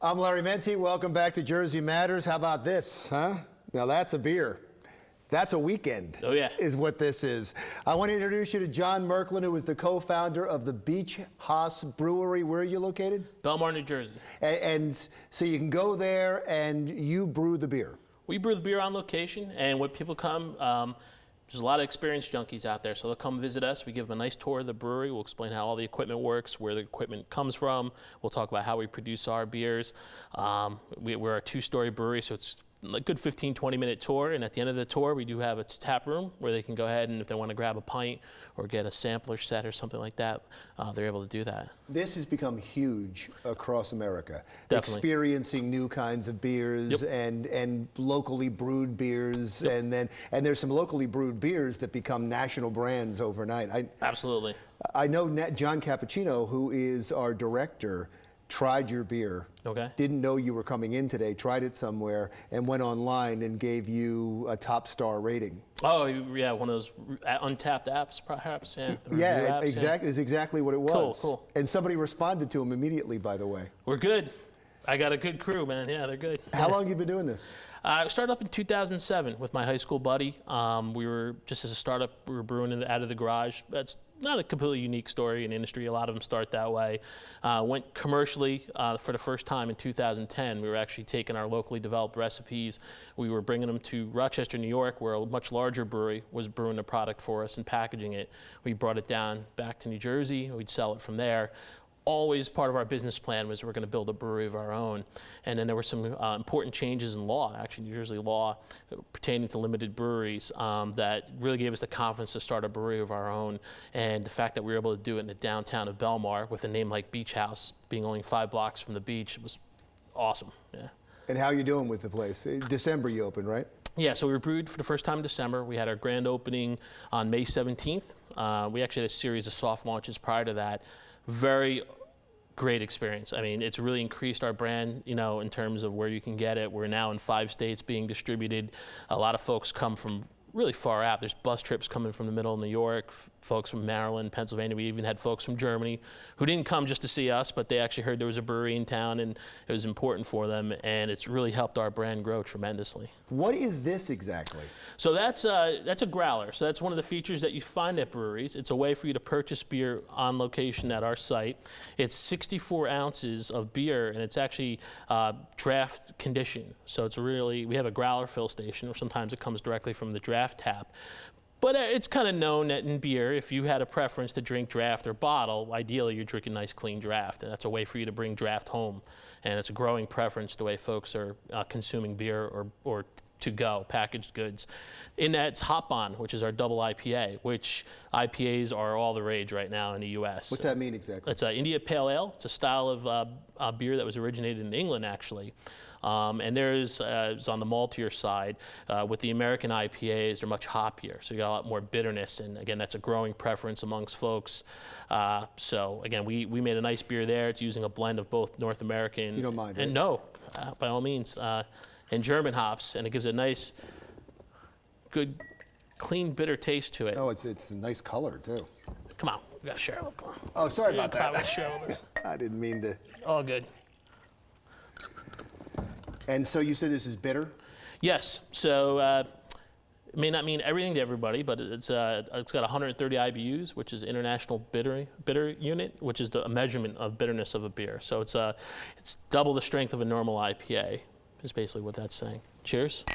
I'm Larry Menti. Welcome back to Jersey Matters. How about this, huh? Now that's a beer. That's a weekend. Oh, yeah. Is what this is. I want to introduce you to John Merklin, who is the co-founder of the Haus Brewery. Where are you located? Belmar, New Jersey. And so you can go there and you brew the beer. We brew the beer on location, and when people come, there's a lot of experienced junkies out there, so they'll come visit us. We give them a nice tour of the brewery. We'll explain how all the equipment works, where the equipment comes from. We'll talk about how we produce our beers. We're a two-story brewery, so it's a good 15, 20-minute tour, and at the end of the tour, we do have a tap room where they can go ahead and if they want to grab a pint or get a sampler set or something like that, they're able to do that. This has become huge across America. Definitely. Experiencing new kinds of beers. Yep. and locally brewed beers. Yep. And there's some locally brewed beers that become national brands overnight. Absolutely. I know John Cappuccino, who is our director, tried your beer. Okay. Didn't know you were coming in today, tried it somewhere, and went online and gave you a top star rating. Oh, yeah, one of those untapped apps, perhaps. Yeah, Yeah, apps, exactly. yeah. Is exactly what it was. Cool. And somebody responded to him immediately, by the way. We're good. I got a good crew, man. Yeah, they're good. How long have you been doing this? I started up in 2007 with my high school buddy. We were, just as a startup, we were brewing out of the garage. That's not a completely unique story in the industry. A lot of them start that way. Went commercially for the first time in 2010. We were actually taking our locally developed recipes. We were bringing them to Rochester, New York, where a much larger brewery was brewing the product for us and packaging it. We brought it down back to New Jersey. We'd sell it from there. Always part of our business plan was we're going to build a brewery of our own. And then there were some important changes in law, actually New Jersey law, pertaining to limited breweries that really gave us the confidence to start a brewery of our own. And the fact that we were able to do it in the downtown of Belmar with a name like Beach House, being only 5 blocks from the beach, was awesome. Yeah. And how are you doing with the place? December you opened, right? Yeah, so we were brewed for the first time in December. We had our grand opening on May 17th. We actually had a series of soft launches prior to that. Very great experience. I mean, it's really increased our brand, you know, in terms of where you can get it. We're now in 5 states being distributed. A lot of folks come from really far out. There's bus trips coming from the middle of New York, folks from Maryland, Pennsylvania. We even had folks from Germany who didn't come just to see us, but they actually heard there was a brewery in town and it was important for them, and it's really helped our brand grow tremendously. What is this exactly? So that's a growler. So that's one of the features that you find at breweries. It's a way for you to purchase beer on location at our site. It's 64 ounces of beer, and it's actually draft conditioned. So it's really, we have a growler fill station, or sometimes it comes directly from the draft tap. But it's kind of known that in beer, if you had a preference to drink draft or bottle, ideally you're drinking nice clean draft, and that's a way for you to bring draft home. And it's a growing preference the way folks are consuming beer or to go, packaged goods. In that, it's Hop On, which is our double IPA, which IPAs are all the rage right now in the U.S. What's that mean exactly? It's an India Pale Ale. It's a style of beer that was originated in England, actually. And there's, it's on the maltier side. With the American IPAs, they're much hoppier, so you got a lot more bitterness, and again, that's a growing preference amongst folks. So again, we made a nice beer there. It's using a blend of both North American You don't mind, right? and no, by all means, and German hops, and it gives a nice, good, clean, bitter taste to it. Oh, it's a nice color too. Come on, we gotta share a little. Come on. Oh, sorry about Probably that. share a little bit. I didn't mean to. All good. And so you said this is bitter? Yes. So it may not mean everything to everybody, but it's got 130 IBUs, which is International Bitter Unit, which is a measurement of bitterness of a beer. So it's double the strength of a normal IPA, is basically what that's saying. Cheers.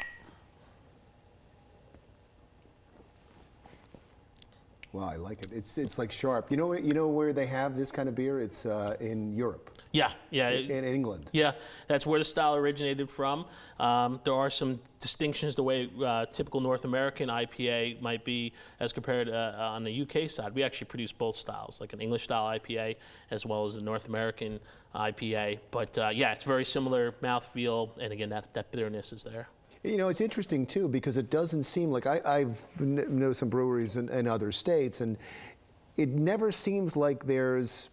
Wow, I like it. It's like sharp. You know where they have this kind of beer? It's in Europe. Yeah. In England. Yeah, that's where the style originated from. There are some distinctions the way typical North American IPA might be as compared on the UK side. We actually produce both styles, like an English style IPA as well as a North American IPA. But yeah, it's very similar mouthfeel, and again, that bitterness is there. You know, it's interesting too because it doesn't seem like I know some breweries in other states, and it never seems like there's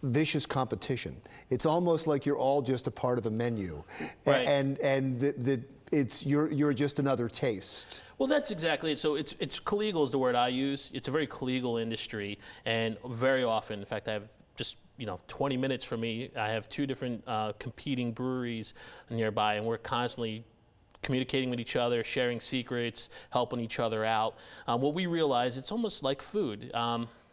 vicious competition. It's almost like you're all just a part of the menu, right. and the you're just another taste. Well, that's exactly it. So it's collegial is the word I use. It's a very collegial industry, and very often, in fact, I have just 20 minutes from me, I have two different competing breweries nearby, and we're constantly communicating with each other, sharing secrets, helping each other out. What we realize, it's almost like food.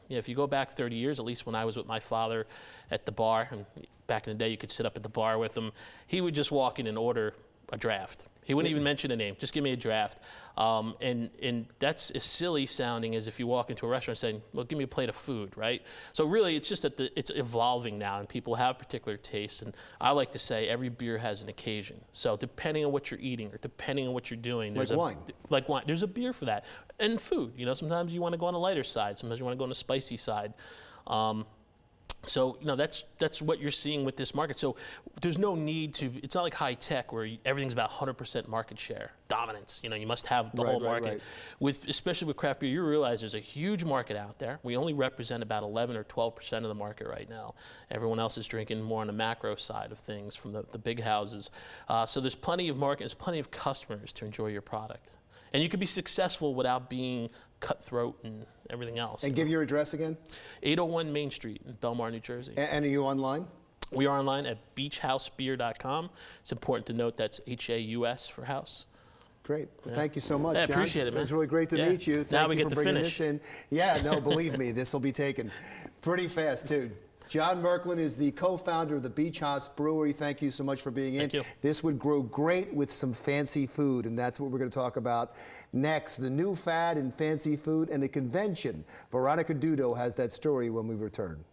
If you go back 30 years, at least when I was with my father at the bar, and back in the day you could sit up at the bar with him, he would just walk in and order a draft. He wouldn't even mention a name, just give me a draft. And that's as silly sounding as if you walk into a restaurant saying, well, give me a plate of food, right? So really, it's just that it's evolving now, and people have particular tastes. And I like to say every beer has an occasion. So depending on what you're eating or depending on what you're doing, there's wine. Like wine, there's a beer for that. And food, sometimes you want to go on the lighter side, sometimes you want to go on the spicy side. So that's what you're seeing with this market. So there's no need to. It's not like high tech where everything's about 100% market share dominance. You must have the whole market. Right. Especially with craft beer, you realize there's a huge market out there. We only represent about 11 or 12% of the market right now. Everyone else is drinking more on the macro side of things from the big houses. So there's plenty of market. There's plenty of customers to enjoy your product, and you can be successful without being cutthroat and everything else. And give your address again? 801 Main Street in Belmar, New Jersey. And are you online? We are online at beachhousebeer.com. It's important to note that's H-A-U-S for house. Great. Well, thank you so much, I John. appreciate it, man. It was really great to meet you. Now Thank we you get for to bringing finish. this in. Yeah, no, believe me, this will be taken pretty fast, too. John Merklin is the co-founder of the Beach House Brewery. Thank you so much for being in. Thank you. This would grow great with some fancy food, and that's what we're going to talk about next. The new fad in fancy food and the convention. Veronica Dudo has that story when we return.